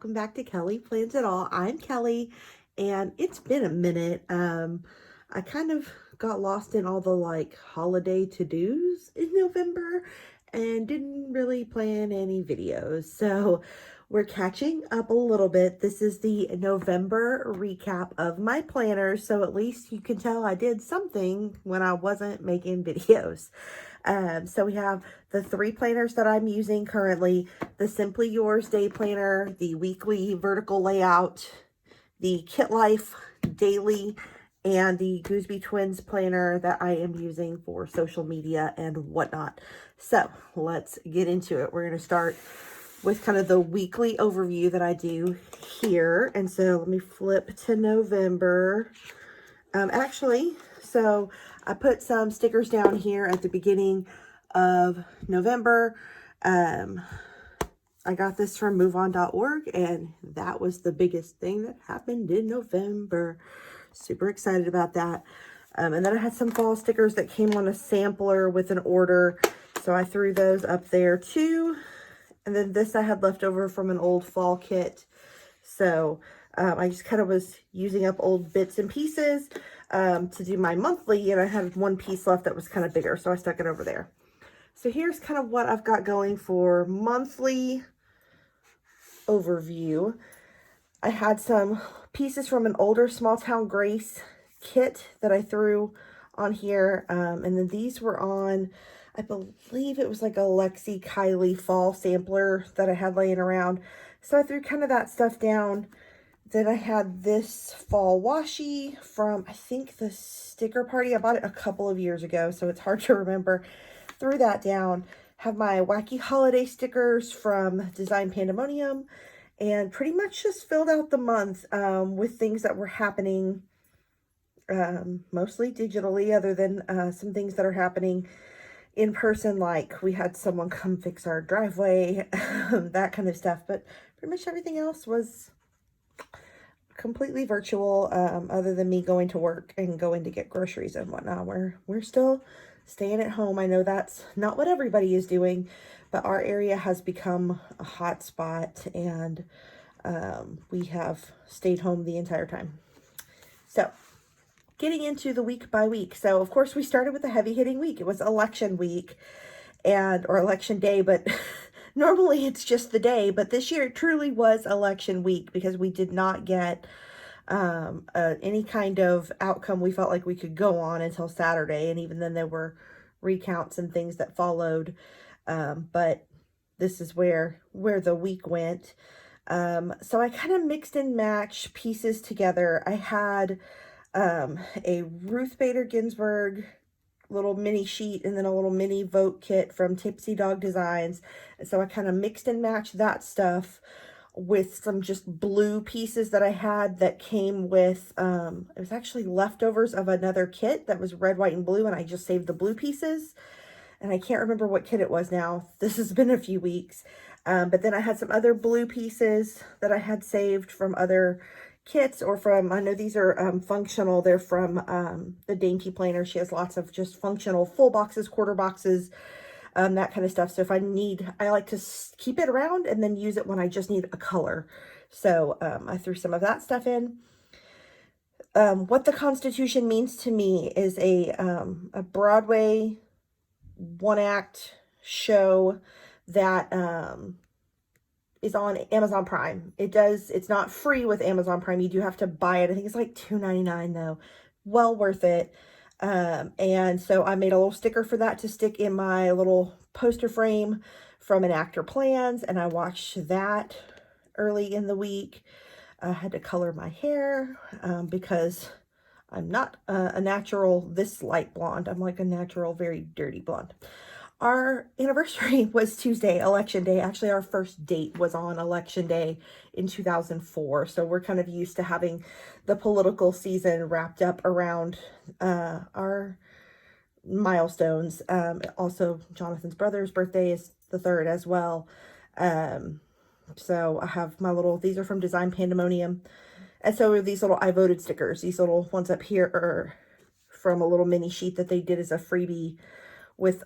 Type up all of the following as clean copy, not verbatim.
welcome back to Kelly Plans It All. I'm Kelly, and it's been a minute. I kind of got lost in all the holiday to-dos in November and didn't really plan any videos. So we're catching up a little bit. This is the November recap of my planners, so at least you can tell I did something when I wasn't making videos. So we have the 3 planners that I'm using currently: the Simply Yours Day Planner, the Weekly Vertical Layout, the Kit Life Daily, and the Gooseby Twins Planner that I am using for social media and whatnot. So let's get into it. We're going to start with kind of the weekly overview that I do here. And so let me flip to November. So I put some stickers down here at the beginning of November. I got this from moveon.org, and that was the biggest thing that happened in November. Super excited about that. And then I had some fall stickers that came on a sampler with an order, so I threw those up there too. And then this I had left over from an old fall kit. So I just kind of was using up old bits and pieces to do my monthly, and I had one piece left that was kind of bigger, so I stuck it over there. So here's kind of what I've got going for monthly overview. I had some pieces from an older Small Town Grace kit that I threw on here, and then these were on, I believe it was like a Lexi Kylie fall sampler that I had laying around, so I threw kind of that stuff down. Then I had this fall washi from, I think, the sticker party. I bought it a couple of years ago, so it's hard to remember. Threw that down. Have my wacky holiday stickers from Design Pandemonium, and pretty much just filled out the month with things that were happening, mostly digitally, other than some things that are happening in person, like we had someone come fix our driveway, that kind of stuff. But pretty much everything else was completely virtual, other than me going to work and going to get groceries and whatnot. We're still staying at home. I know that's not what everybody is doing, but our area has become a hot spot, and we have stayed home the entire time. So getting into the week by week. So of course we started with a heavy hitting week. It was election week or election day, but normally it's just the day, but this year it truly was election week because we did not get any kind of outcome we felt like we could go on until Saturday. And even then there were recounts and things that followed. But this is where the week went. So I kind of mixed and matched pieces together. I had a Ruth Bader Ginsburg little mini sheet and then a little mini vote kit from Tipsy Dog Designs. And so I kind of mixed and matched that stuff with some just blue pieces that I had that came with, it was actually leftovers of another kit that was red, white, and blue, and I just saved the blue pieces. And I can't remember what kit it was now. This has been a few weeks. But then I had some other blue pieces that I had saved from other kits, or from, I know these are functional. They're from the Dainty Planner. She has lots of just functional full boxes, quarter boxes, that kind of stuff. So if I like to keep it around and then use it when I just need a color. So I threw some of that stuff in. What the Constitution means to me is a Broadway one-act show that is on Amazon Prime. It's not free with Amazon Prime. You do have to buy it. I think it's like $2.99 though. Well worth it. And so I made a little sticker for that to stick in my little poster frame from an Actor Plans, and I watched that early in the week. I had to color my hair because I'm not a natural this light blonde. I'm like a natural, very dirty blonde. Our anniversary was Tuesday, election day. Actually, our first date was on election day in 2004. So we're kind of used to having the political season wrapped up around our milestones. Also, Jonathan's brother's birthday is the 3rd as well. So I have my little, these are from Design Pandemonium. And so are these little I voted stickers. These little ones up here are from a little mini sheet that they did as a freebie with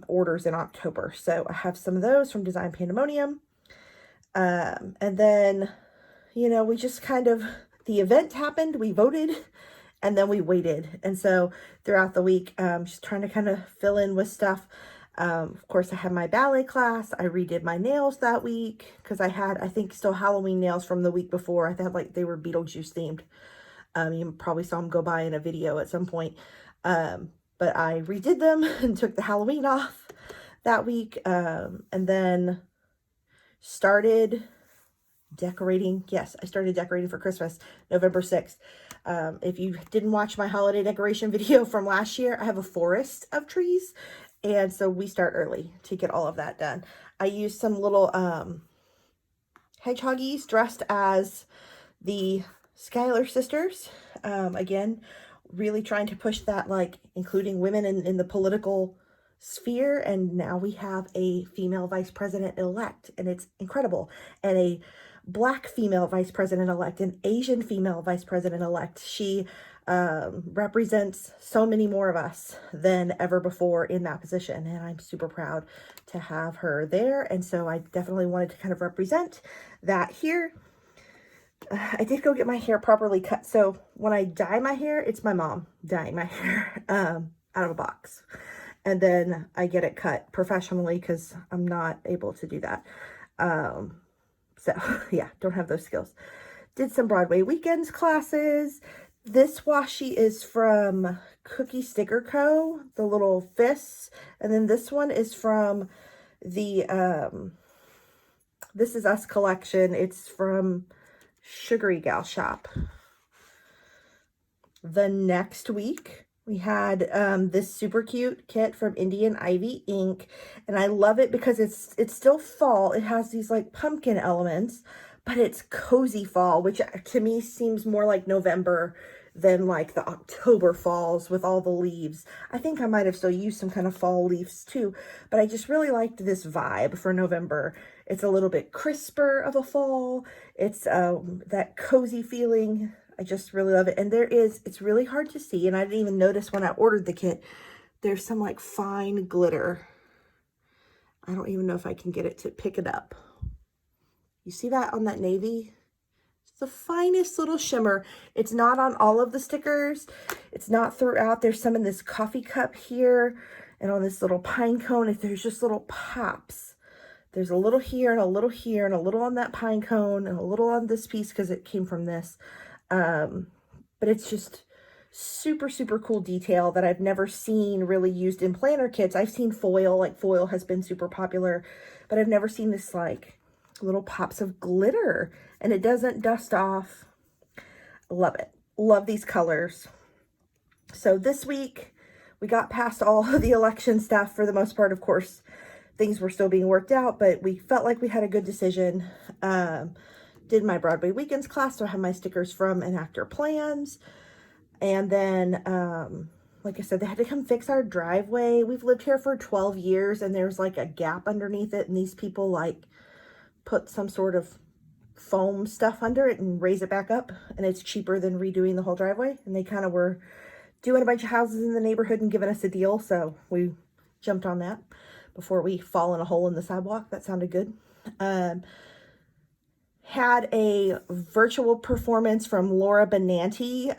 orders in October. So I have some of those from Design Pandemonium. And then you know, we just kind of, the event happened, we voted, and then we waited. And so throughout the week, just trying to kind of fill in with stuff. Of course, I had my ballet class. I redid my nails that week because I had, I think, still Halloween nails from the week before. I thought like they were Beetlejuice themed. You probably saw them go by in a video at some point. But I redid them and took the Halloween off that week. And then started decorating. Yes, I started decorating for Christmas, November 6th. If you didn't watch my holiday decoration video from last year, I have a forest of trees. And so we start early to get all of that done. I used some little hedgehoggies dressed as the Schuyler sisters. Again, really trying to push that, like, including women in the political sphere. And now we have a female vice president-elect, and it's incredible. And a Black female vice president-elect, an Asian female vice president-elect. She represents so many more of us than ever before in that position. And I'm super proud to have her there. And so I definitely wanted to kind of represent that here. I did go get my hair properly cut. So when I dye my hair, it's my mom dyeing my hair out of a box. And then I get it cut professionally because I'm not able to do that. So yeah, don't have those skills. Did some Broadway weekends classes. This washi is from Cookie Sticker Co., the little fists. And then this one is from the This Is Us collection. It's from Sugary Gal Shop. The next week, we had this super cute kit from Indian Ivy Ink, and I love it because it's still fall. It has these like pumpkin elements, but it's cozy fall, which to me seems more like November than like the October falls with all the leaves. I think I might have still used some kind of fall leaves too, but I just really liked this vibe for November. It's a little bit crisper of a fall. It's that cozy feeling. I just really love it. And it's really hard to see, and I didn't even notice when I ordered the kit, there's some like fine glitter. I don't even know if I can get it to pick it up. You see that on that navy? It's the finest little shimmer. It's not on all of the stickers. It's not throughout. There's some in this coffee cup here and on this little pine cone. There's just little pops. There's a little here and a little here and a little on that pine cone and a little on this piece because it came from this. But it's just super, super cool detail that I've never seen really used in planner kits. I've seen foil, like foil has been super popular, but I've never seen this like little pops of glitter, and it doesn't dust off. Love it. Love these colors. So this week we got past all of the election stuff for the most part. Of course, things were still being worked out, but we felt like we had a good decision. Did my Broadway weekends class, so I have my stickers from Enactor Plans. And then, like I said, they had to come fix our driveway. We've lived here for 12 years, and there's like a gap underneath it, and these people like put some sort of foam stuff under it and raise it back up, and it's cheaper than redoing the whole driveway. And they kind of were doing a bunch of houses in the neighborhood and giving us a deal, so we jumped on that before we fall in a hole in the sidewalk. That sounded good. Had a virtual performance from Laura Benanti.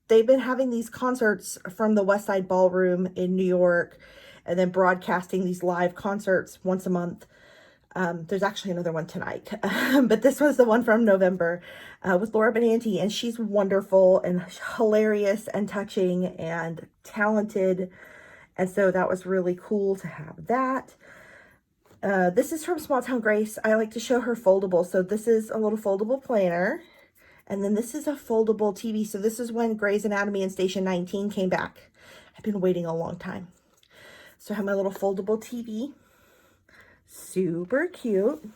They've been having these concerts from the West Side Ballroom in New York, and then broadcasting these live concerts once a month. There's actually another one tonight, but this was the one from November with Laura Benanti, and she's wonderful and hilarious and touching and talented. And so that was really cool to have that. This is from Small Town Grace. I like to show her foldable. So this is a little foldable planner. And then this is a foldable TV. So this is when Grey's Anatomy and Station 19 came back. I've been waiting a long time. So I have my little foldable TV. Super cute.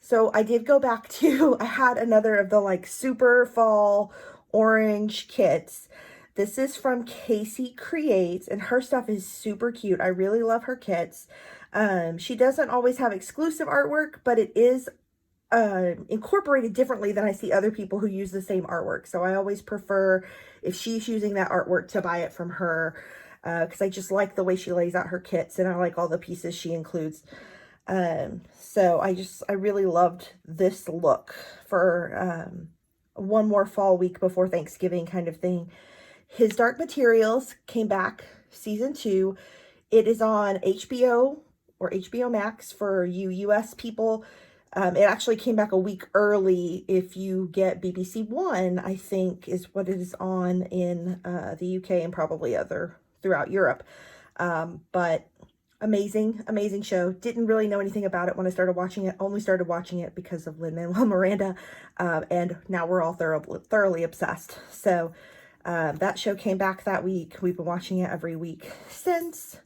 So I did go back to, I had another of the like super fall orange kits. This is from Casey Creates, and her stuff is super cute. I really love her kits. She doesn't always have exclusive artwork, but it is incorporated differently than I see other people who use the same artwork. So I always prefer, if she's using that artwork, to buy it from her, because I just like the way she lays out her kits, and I like all the pieces she includes. So I really loved this look for one more fall week before Thanksgiving kind of thing. His Dark Materials came back, season 2. It is on HBO or HBO Max for you US people. It actually came back a week early if you get BBC One, I think is what it is on in the UK and probably other throughout Europe. But amazing show. Didn't really know anything about it when I started watching it. Only started watching it because of Lin-Manuel Miranda. And now we're all thoroughly obsessed. So that show came back that week. We've been watching it every week since.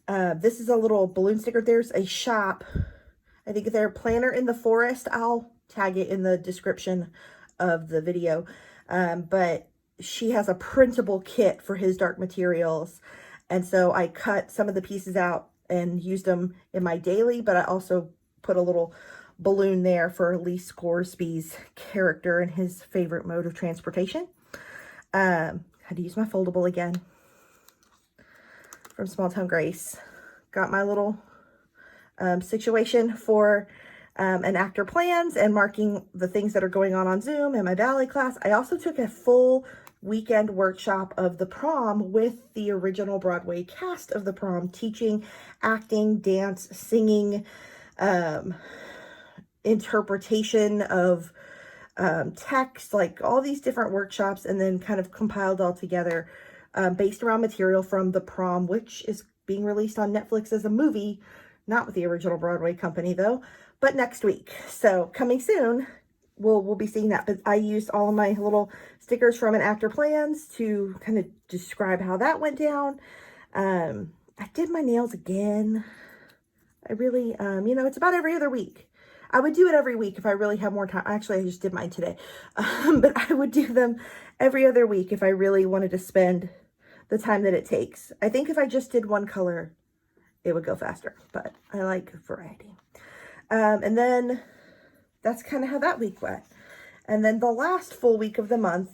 This is a little balloon sticker. There's a shop. I think they're Planner in the Forest. I'll tag it in the description of the video. But she has a printable kit for his Dark Materials. And so I cut some of the pieces out and used them in my daily, but I also put a little balloon there for Lee Scoresby's character and his favorite mode of transportation. Had to use my foldable again from Small Town Grace. Got my little situation for an actor plans and marking the things that are going on Zoom and my ballet class. I also took a full weekend workshop of the prom with the original Broadway cast of the prom, teaching acting, dance, singing, interpretation of text, like all these different workshops, and then kind of compiled all together based around material from the prom, which is being released on Netflix as a movie, not with the original Broadway company though, but next week. So coming soon, we'll be seeing that. But I used all of my little stickers from an actor plans to kind of describe how that went down. I did my nails again. I really, it's about every other week. I would do it every week if I really have more time. Actually, I just did mine today. But I would do them every other week if I really wanted to spend the time that it takes. I think if I just did one color, it would go faster, but I like variety. And then that's kind of how that week went. And then the last full week of the month,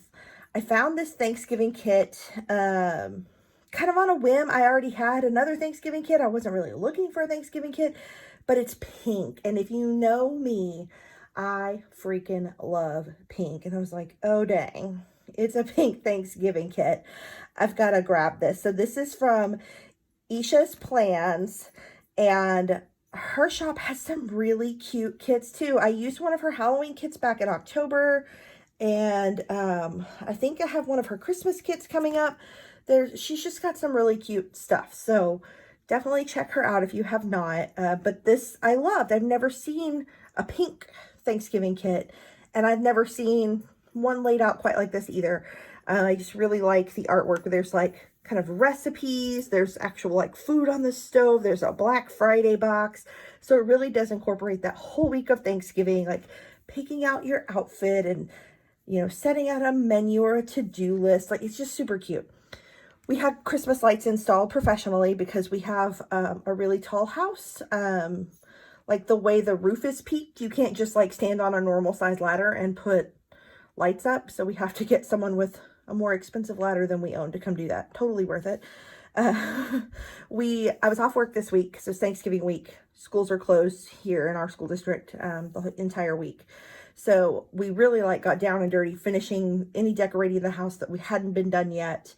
I found this Thanksgiving kit, kind of on a whim. I already had another Thanksgiving kit. I wasn't really looking for a Thanksgiving kit, but it's pink. And if you know me, I freaking love pink. And I was like, oh dang, it's a pink Thanksgiving kit. I've got to grab this. So this is from Isha's Plans, and her shop has some really cute kits too. I used one of her Halloween kits back in October, and I think I have one of her Christmas kits coming up. She's just got some really cute stuff, so definitely check her out if you have not. But this I loved. I've never seen a pink Thanksgiving kit, and I've never seen one laid out quite like this either. I just really like the artwork. There's like kind of recipes, there's actual like food on the stove, there's a Black Friday box. So it really does incorporate that whole week of Thanksgiving, like picking out your outfit and, setting out a menu or a to-do list. Like, it's just super cute. We had Christmas lights installed professionally because we have a really tall house. Like the way the roof is peaked, you can't just like stand on a normal size ladder and put lights up. So we have to get someone with a more expensive ladder than we own to come do that. Totally worth it. I was off work this week, so it's Thanksgiving week. Schools are closed here in our school district the entire week. So we really got down and dirty finishing any decorating in the house that we hadn't been done yet.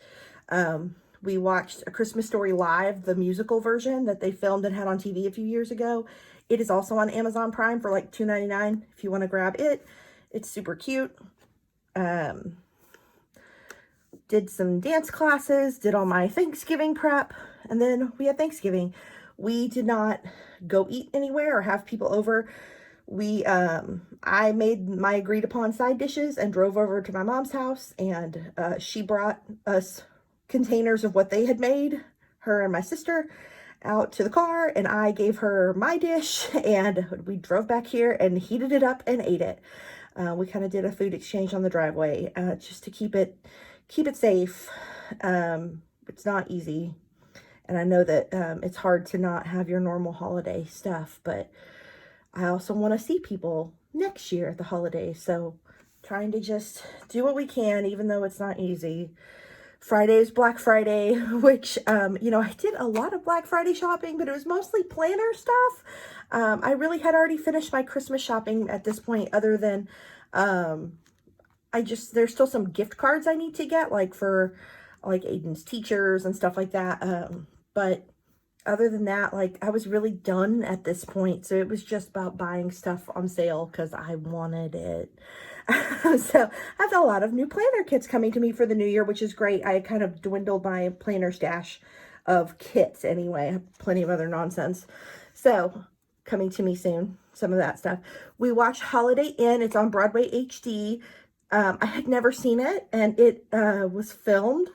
We watched A Christmas Story Live, the musical version that they filmed and had on TV a few years ago. It is also on Amazon Prime for like $2.99 if you want to grab it. It's super cute. Did some dance classes, did all my Thanksgiving prep, and then we had Thanksgiving. We did not go eat anywhere or have people over. I made my agreed upon side dishes and drove over to my mom's house, and she brought us containers of what they had made, her and my sister, out to the car, and I gave her my dish, and we drove back here and heated it up and ate it. We kind of did a food exchange on the driveway, just to keep it safe. It's not easy, and I know that it's hard to not have your normal holiday stuff, but I also want to see people next year at the holidays, so trying to just do what we can, even though it's not easy. Friday is Black Friday, which, you know, I did a lot of Black Friday shopping, but it was mostly planner stuff. I really had already finished my Christmas shopping at this point, other than, there's still some gift cards I need to get, like for like Aiden's teachers and stuff like that. But other than that, like, I was really done at this point. So it was just about buying stuff on sale because I wanted it. So I have a lot of new planner kits coming to me for the new year, which is great. I kind of dwindled my planner stash of kits anyway. I have plenty of other nonsense. So coming to me soon, some of that stuff. We watched Holiday Inn. It's on Broadway HD. I had never seen it, and it was filmed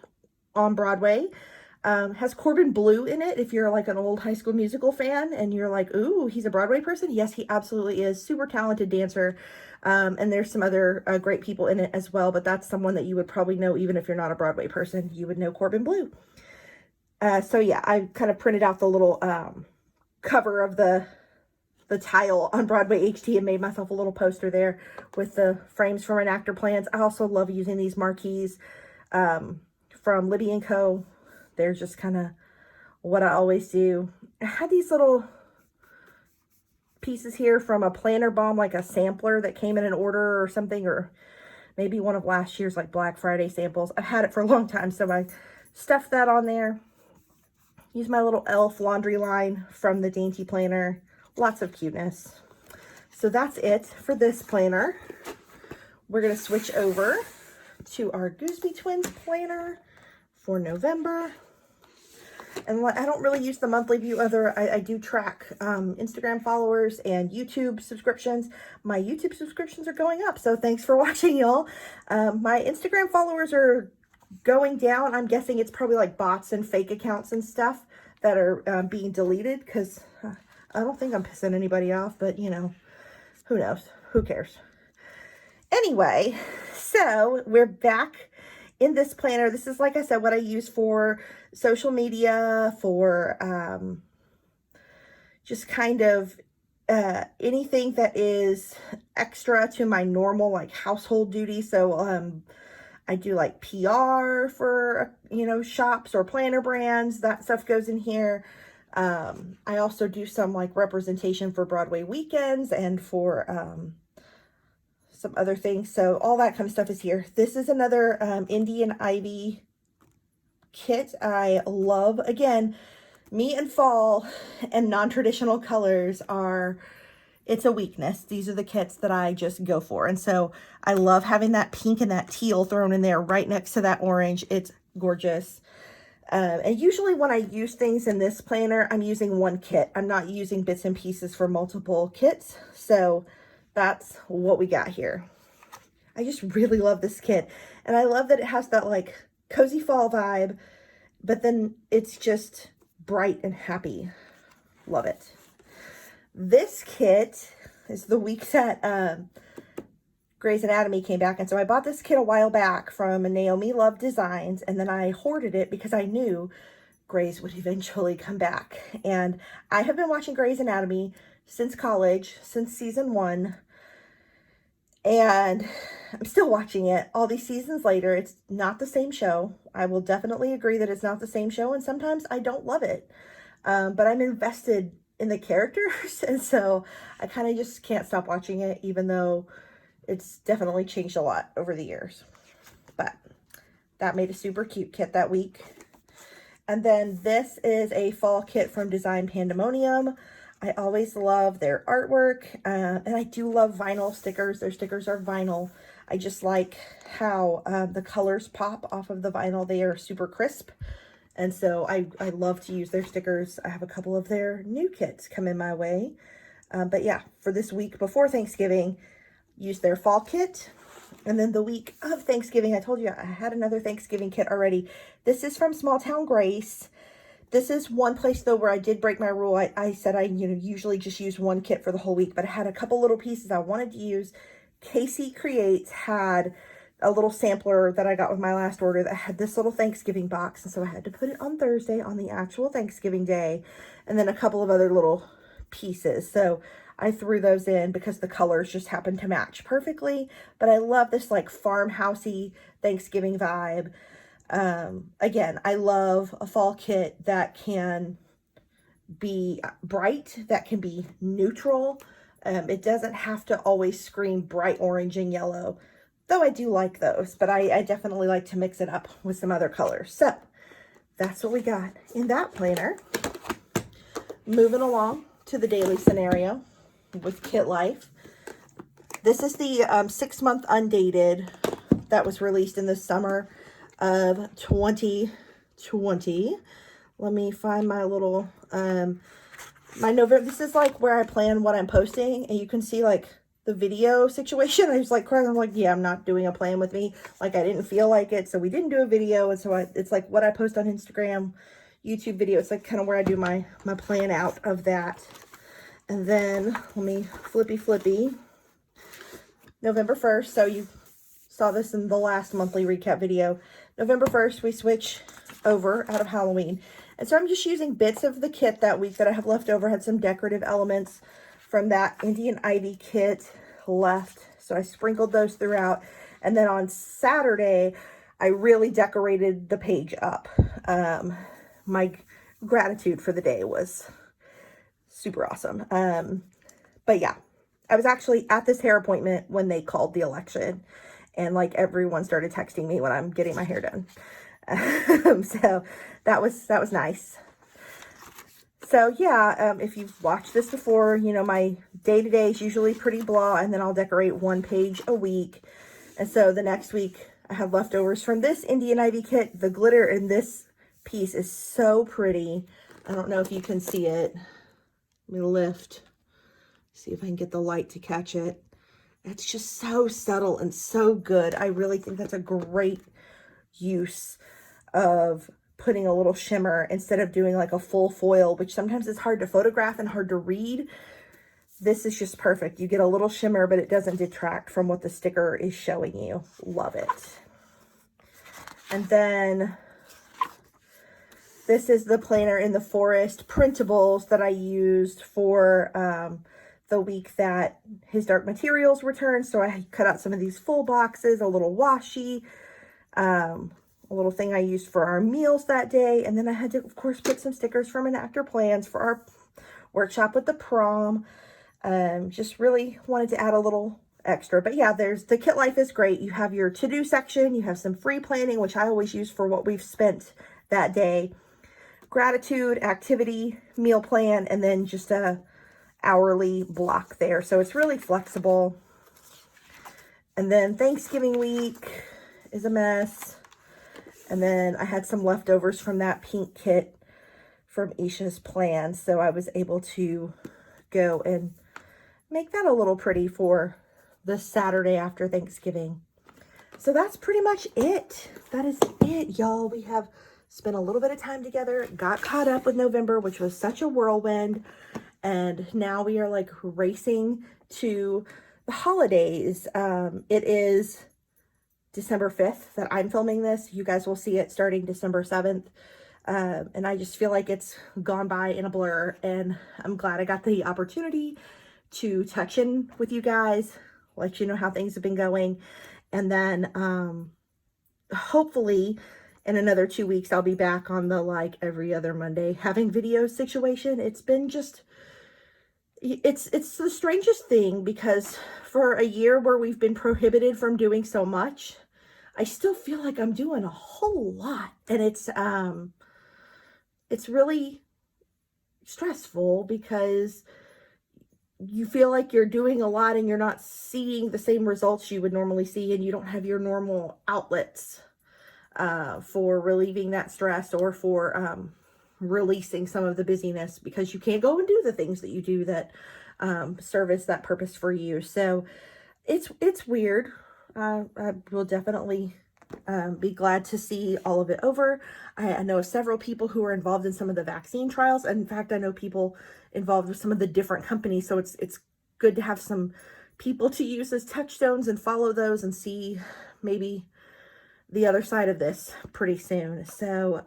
on Broadway. Has Corbin Bleu in it. If you're like an old High School Musical fan and you're like, ooh, he's a Broadway person. Yes, he absolutely is. Super talented dancer. And there's some other great people in it as well, but that's someone that you would probably know even if you're not a Broadway person. You would know Corbin Bleu. So yeah, I kind of printed out the little cover of the tile on Broadway HD and made myself a little poster there with the frames for reenactor plans. I also love using these marquees from Libby & Co. They're just kind of what I always do. I had these little pieces here from a planner bomb, like a sampler that came in an order or something, or maybe one of last year's like Black Friday samples. I've had it for a long time, so I stuffed that on there. Use my little elf laundry line from the Dainty planner. Lots of cuteness. So that's it for this planner. We're going to switch over to our Gooseby Twins planner for November. And I don't really use the monthly view, I do track Instagram followers and YouTube subscriptions. My YouTube subscriptions are going up, so thanks for watching, y'all. My Instagram followers are going down. I'm guessing it's probably like bots and fake accounts and stuff that are being deleted, because I don't think I'm pissing anybody off, but you know, who knows? Who cares? Anyway, so we're back in this planner. This is, like I said, what I use for social media, for just kind of anything that is extra to my normal like household duties. So I do like PR for, you know, shops or planner brands. That stuff goes in here. I also do some like representation for Broadway weekends and for some other things. So all that kind of stuff is here. This is another Indian Ivy kit I love. Again, me and fall and non-traditional colors are, it's a weakness. These are the kits that I just go for. And so I love having that pink and that teal thrown in there right next to that orange. It's gorgeous. And usually when I use things in this planner, I'm using one kit. I'm not using bits and pieces for multiple kits. So that's what we got here. I just really love this kit. And I love that it has that like cozy fall vibe, but then it's just bright and happy. Love it. This kit is the week that Grey's Anatomy came back. And so I bought this kit a while back from Naomi Love Designs. And then I hoarded it because I knew Grey's would eventually come back. And I have been watching Grey's Anatomy since college, since season 1. And I'm still watching it all these seasons later. It's not the same show. I will definitely agree that it's not the same show. And sometimes I don't love it. But I'm invested in the characters. And so I kind of just can't stop watching it, even though it's definitely changed a lot over the years. But that made a super cute kit that week. And then this is a fall kit from Design Pandemonium. I always love their artwork, and I do love vinyl stickers. Their stickers are vinyl. I just like how the colors pop off of the vinyl. They are super crisp, and so I love to use their stickers. I have a couple of their new kits coming my way. But yeah, for this week before Thanksgiving, use their fall kit. And then the week of Thanksgiving, I told you I had another Thanksgiving kit already. This is from Small Town Grace. This is one place, though, where I did break my rule. I said I usually just use one kit for the whole week, but I had a couple little pieces I wanted to use. Casey Creates had a little sampler that I got with my last order that had this little Thanksgiving box, and so I had to put it on Thursday on the actual Thanksgiving day, and then a couple of other little pieces. So I threw those in because the colors just happened to match perfectly. But I love this like farmhousey Thanksgiving vibe. Again, I love a fall kit that can be bright, that can be neutral. It doesn't have to always scream bright orange and yellow, though I do like those, but I definitely like to mix it up with some other colors. So that's what we got in that planner. Moving along to the daily scenario with Kit Life. This is the 6-month undated that was released in the summer of 2020. Let me find my little, my November. This is like where I plan what I'm posting, and you can see like the video situation. I was like crying. I'm like, yeah, I'm not doing a plan with me. Like, I didn't feel like it, so we didn't do a video. And so it's like what I post on Instagram, YouTube video. It's like kind of where I do my plan out of that. And then let me Flippy Flippy. November 1st. So you saw this in the last monthly recap video. November 1st, we switch over out of Halloween. And so I'm just using bits of the kit that week that I have left over. Had some decorative elements from that Indian Ivy kit left. So I sprinkled those throughout. And then on Saturday, I really decorated the page up. My gratitude for the day was super awesome. But yeah, I was actually at this hair appointment when they called the election. And like everyone started texting me when I'm getting my hair done. So that was nice. So yeah, if you've watched this before, you know, my day-to-day is usually pretty blah, and then I'll decorate one page a week. And so the next week I have leftovers from this Indian Ivy kit. The glitter in this piece is so pretty. I don't know if you can see it. Let me lift. See if I can get the light to catch it. It's just so subtle and so good. I really think that's a great use of putting a little shimmer instead of doing like a full foil, which sometimes is hard to photograph and hard to read. This is just perfect. You get a little shimmer, but it doesn't detract from what the sticker is showing you. Love it. And then this is the planner in the forest printables that I used for the week that his dark materials returned. So I cut out some of these full boxes, a little washi, a little thing I used for our meals that day. And then I had to, of course, put some stickers from Enact Your Plans for our workshop with the prom. Just really wanted to add a little extra. But yeah, there's the Kit Life is great. You have your to-do section. You have some free planning, which I always use for what we've spent that day. Gratitude, activity, meal plan, and then just a hourly block there. So it's really flexible. And then Thanksgiving week is a mess. And then I had some leftovers from that pink kit from Isha's plan. So I was able to go and make that a little pretty for the Saturday after Thanksgiving. So that's pretty much it. That is it, y'all. We have spent a little bit of time together, got caught up with November, which was such a whirlwind. And now we are like racing to the holidays. It is December 5th that I'm filming this. You guys will see it starting December 7th. And I just feel like it's gone by in a blur. And I'm glad I got the opportunity to touch in with you guys, let you know how things have been going. And then hopefully in another 2 weeks, I'll be back on the like every other Monday having videos situation. It's been just... It's the strangest thing, because for a year where we've been prohibited from doing so much, I still feel like I'm doing a whole lot. And it's really stressful because you feel like you're doing a lot and you're not seeing the same results you would normally see, and you don't have your normal outlets for relieving that stress or for releasing some of the busyness, because you can't go and do the things that you do that service that purpose for you. So it's weird. I will definitely be glad to see all of it over. I know several people who are involved in some of the vaccine trials. In fact, I know people involved with some of the different companies. So it's good to have some people to use as touchstones and follow those and see maybe the other side of this pretty soon. So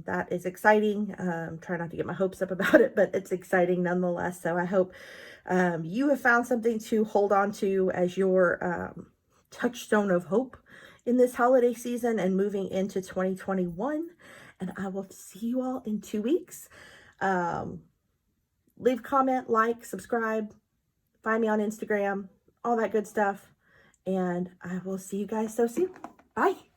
that is exciting. Try not to get my hopes up about it, but it's exciting nonetheless. So I hope you have found something to hold on to as your touchstone of hope in this holiday season and moving into 2021. And I will see you all in 2 weeks. Leave a comment, like, subscribe, find me on Instagram, all that good stuff. And I will see you guys so soon. Bye.